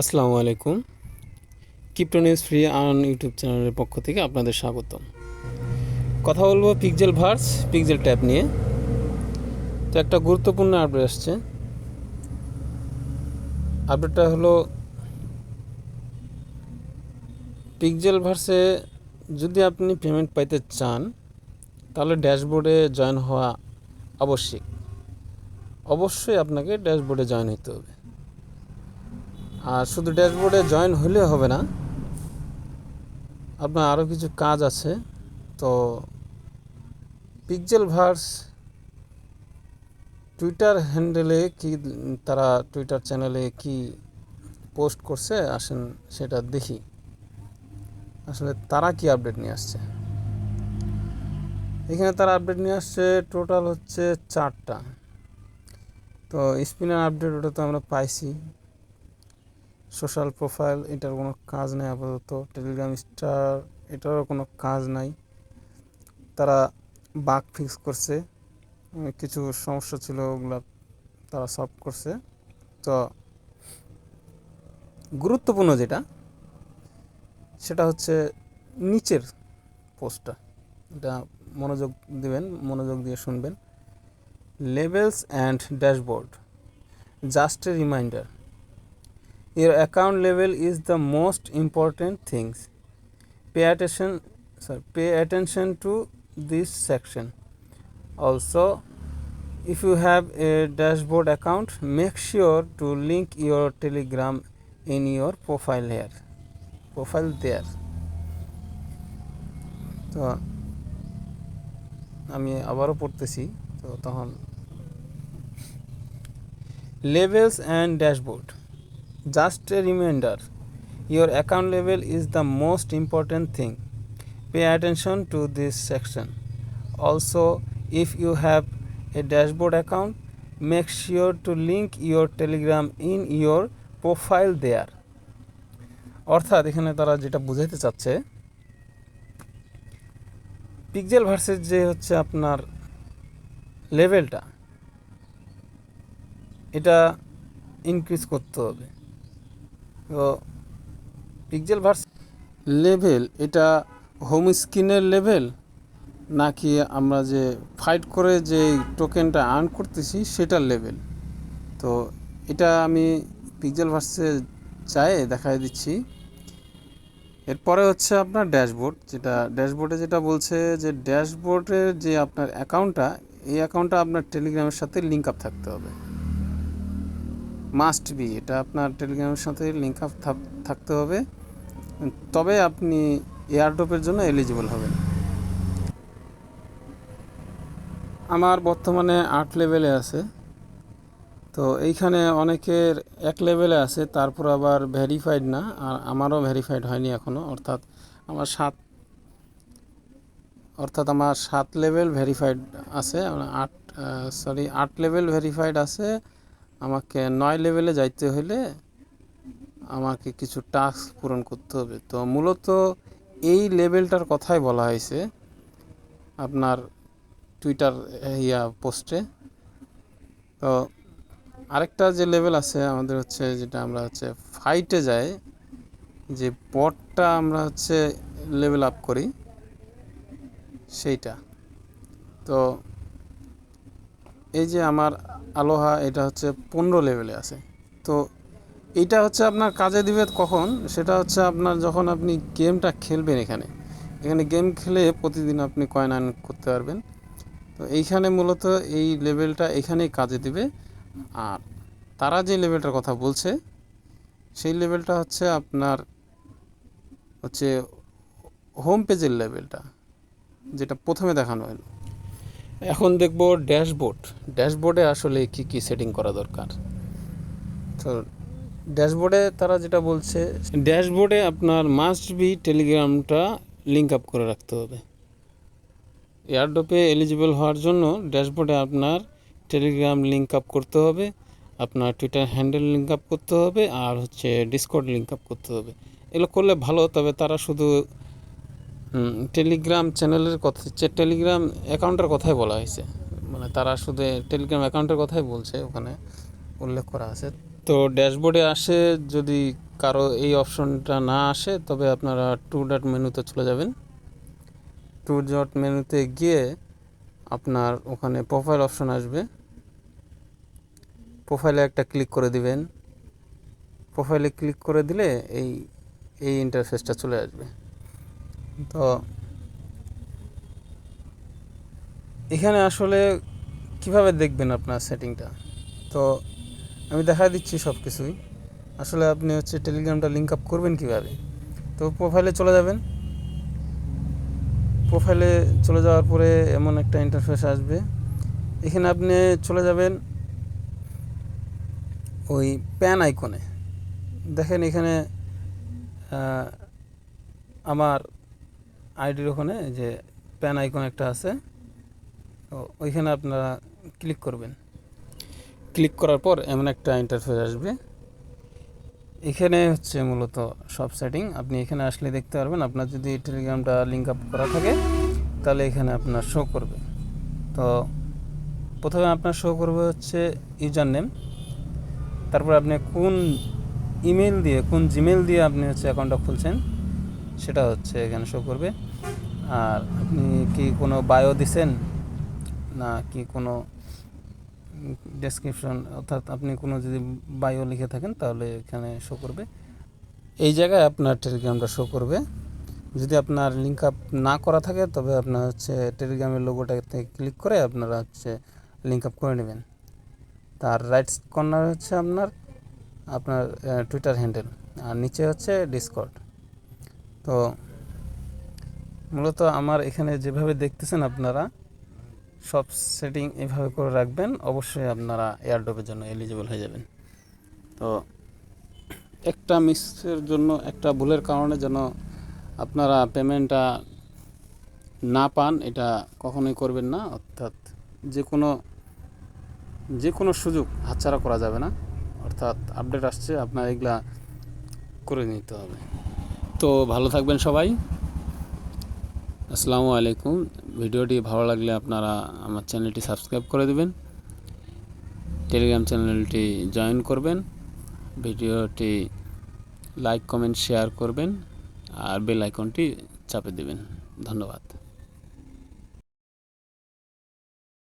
আসসালামু আলাইকুম। Crypto news free on YouTube চ্যানেলের পক্ষ থেকে আপনাদের স্বাগতম। কথা বলবো পিক্সেল ভার্স পিক্সেল ট্যাব নিয়ে। তো একটা গুরুত্বপূর্ণ আপডেট আসছে। আপডেটটা হলো পিক্সেল ভার্সে যদি আপনি পেমেন্ট পাইতে চান তাহলে ড্যাশবোর্ডে জয়েন হওয়া আবশ্যিক। অবশ্যই আপনাকে ড্যাশবোর্ডে জয়েন হতে হবে। আর শুধু ড্যাশবোর্ডে জয়েন হলে হবে না, আপনার আরও কিছু কাজ আছে। তো পিক্সেল ভার্স টুইটার হ্যান্ডেলে কি, তারা টুইটার চ্যানেলে কি পোস্ট করছে আসেন সেটা দেখি আসলে তারা কি আপডেট নিয়ে আসছে। এখানে তারা আপডেট নিয়ে আসছে টোটাল হচ্ছে 4টা। তো স্পিনার আপডেট ওটা তো আমরা পাইছি। সোশ্যাল প্রোফাইল এটার কোনো কাজ নেই আপাতত। টেলিগ্রাম স্টার এটারও কোনো কাজ নাই। তারা বাগ ফিক্স করছে, কিছু সমস্যা ছিল ওগুলো তারা সলভ করছে। তো গুরুত্বপূর্ণ যেটা সেটা হচ্ছে নিচের পোস্টটা, এটা মনোযোগ দিবেন, মনোযোগ দিয়ে শুনবেন। Levels and dashboard, just a reminder, your account level is the most important things. Pay attention to this section. Also, if you have a dashboard account, make sure to link your Telegram in your profile there. তো আমি আবারও পড়তেছি। তো তখন levels and dashboard, just a reminder, your account level is the most important thing. Pay attention to this section. Also, if you have a dashboard account, make sure to link your Telegram in your profile there. অর্থাৎ এখানে তারা যেটা বুঝাইতে চাচ্ছে, pixel ভার্সের যে হচ্ছে আপনার লেভেলটা, এটা ইনক্রিজ করতে হবে। তো পিক্সেল ভার্স লেভেল এটা হোম স্ক্রিনের লেভেল নাকি আমরা যে ফাইট করে যে টোকেনটা আর্ন করতেছি সেটার লেভেল। তো এটা আমি পিক্সেল ভার্সে চাই দেখাই দিচ্ছি। এরপরে হচ্ছে আপনার ড্যাশবোর্ড, ড্যাশবোর্ডে যেটা বলছে যে ড্যাশবোর্ডের যে আপনার অ্যাকাউন্টটা, এই অ্যাকাউন্টটা আপনার টেলিগ্রামের সাথে লিঙ্ক আপ থাকতে হবে, মাস্ট বি। এটা আপনার টেলিগ্রামের সাথে লিঙ্ক আপ থাকতে হবে, তবে আপনি এয়ারড্রপের জন্য এলিজিবল হবেন। আমার বর্তমানে 8 লেভেলে আছে। তো এইখানে অনেকের 1 লেভেলে আছে, তারপর আবার ভেরিফাইড না, আর আমারও ভেরিফাইড হয়নি এখনও। অর্থাৎ আমার 7 লেভেল ভেরিফাইড আছে, 8 লেভেল ভেরিফাইড আছে। আমাকে 9 লেভেলে যাইতে হলে আমাকে কিছু টাস্ক পূরণ করতে হবে। তো মূলত এই লেভেলটার কথাই বলা হয়েছে আপনার টুইটার পোস্টে। তো আরেকটা যে লেভেল আছে আমাদের হচ্ছে, যেটা আমরা হচ্ছে ফাইটে যাই, যে বটটা আমরা হচ্ছে লেভেল আপ করি সেইটা। তো এই যে আমার আলোহা, এটা হচ্ছে 15 লেভেলে আছে। তো এইটা হচ্ছে আপনার কাজে দিবে কখন, সেটা হচ্ছে আপনার যখন আপনি গেমটা খেলবেন। এখানে গেম খেলে প্রতিদিন আপনি কয়েন আর্ন করতে পারবেন। তো এইখানে মূলত এই লেভেলটা এখানেই কাজে দিবে। আর তারা যে লেভেলটার কথা বলছে সেই লেভেলটা হচ্ছে আপনার হচ্ছে হোম পেজের লেভেলটা, যেটা প্রথমে দেখানো হলো। এখন দেখব ড্যাশবোর্ডে আসলে কি কি সেটিং করা দরকার। তো ড্যাশবোর্ডে তারা যেটা বলছে, ড্যাশবোর্ডে আপনার মাস্ট বি টেলিগ্রামটা লিঙ্ক আপ করে রাখতে হবে। এয়ারড্রপে এলিজিবল হওয়ার জন্য ড্যাশবোর্ডে আপনার টেলিগ্রাম লিঙ্ক আপ করতে হবে, আপনার টুইটার হ্যান্ডেল লিঙ্ক আপ করতে হবে, আর হচ্ছে ডিসকর্ড লিঙ্ক আপ করতে হবে। এগুলো করলে ভালো। তবে তারা শুধু টেলিগ্রাম চ্যানেলের কথা, টেলিগ্রাম অ্যাকাউন্টের কথাই বলা হয়েছে, মানে তারা শুধু টেলিগ্রাম অ্যাকাউন্টের কথাই বলছে, ওখানে উল্লেখ করা আছে। তো ড্যাশবোর্ডে আসে যদি কারো এই অপশনটা না আসে, তবে আপনারা টু ডট মেনুতে চলে যাবেন। টু ডট মেনুতে গিয়ে আপনার ওখানে প্রোফাইল অপশন আসবে, প্রোফাইলে একটা ক্লিক করে দিবেন। প্রোফাইলে ক্লিক করে দিলে এই ইন্টারফেসটা চলে আসবে। তো এখানে আসলে কিভাবে দেখবেন আপনার সেটিংটা, তো আমি দেখা দিচ্ছি সব কিছুই। আসলে আপনি হচ্ছে টেলিগ্রামটা লিঙ্ক আপ করবেন কিভাবে। তো প্রোফাইলে চলে যাবেন। প্রোফাইলে চলে যাওয়ার পরে এমন একটা ইন্টারফেস আসবে, এখানে আপনি চলে যাবেন ওই প্যান আইকনে। দেখেন এখানে আমার আইডির ওখানে যে প্যান আইকন একটা আছে, তো ওইখানে আপনারা ক্লিক করবেন। ক্লিক করার পর এমন একটা ইন্টারফেস আসবে। এখানে হচ্ছে মূলত সব সেটিং। আপনি এখানে আসলে দেখতে পারবেন। আপনার যদি টেলিগ্রামটা লিঙ্ক আপ করা থাকে তাহলে এখানে আপনার শো করবে। তো প্রথমে আপনার শো করবে হচ্ছে ইউজার নেম, তারপর আপনি কোন ইমেল দিয়ে, কোন জিমেল দিয়ে আপনি হচ্ছে অ্যাকাউন্টটা খুলছেন সেটা হচ্ছে এখানে শো করবে। আর আপনি কি কোনো বায়ো দিছেন না কি কোনো ডেসক্রিপশন, অর্থাৎ আপনি কোনো যদি বায়ো লিখে থাকেন তাহলে এখানে শো করবে। এই জায়গায় আপনার টেলিগ্রামটা শো করবে। যদি আপনার লিঙ্ক আপ না করা থাকে তবে আপনার হচ্ছে টেলিগ্রামের লোগোটাতে ক্লিক করে আপনারা হচ্ছে লিঙ্ক আপ করে নেবেন। তার রাইট কর্নার হচ্ছে আপনার টুইটার হ্যান্ডেল, আর নিচে হচ্ছে ডিসকর্ড। তো মূলত আমার এখানে যেভাবে দেখতেছেন আপনারা সব সেটিং এভাবে করে রাখবেন, অবশ্যই আপনারা এয়ারড্রপের জন্য এলিজিবল হয়ে যাবেন। তো একটা মিসের জন্য, একটা ভুলের কারণে যেন আপনারা পেমেন্টটা না পান, এটা কখনোই করবেন না। অর্থাৎ যে কোনো সুযোগ হাতছাড়া করা যাবে না। অর্থাৎ আপডেট আসছে, আপনার এগুলা করে নিতে হবে। তো ভালো থাকবেন সবাই। আসসালামু আলাইকুম। ভিডিওটি ভালো লাগলে আপনারা আমার চ্যানেলটি সাবস্ক্রাইব করে দেবেন, টেলিগ্রাম চ্যানেলটি জয়েন করবেন, ভিডিওটি লাইক কমেন্ট শেয়ার করবেন, আর বেল আইকনটি চাপে দেবেন। ধন্যবাদ।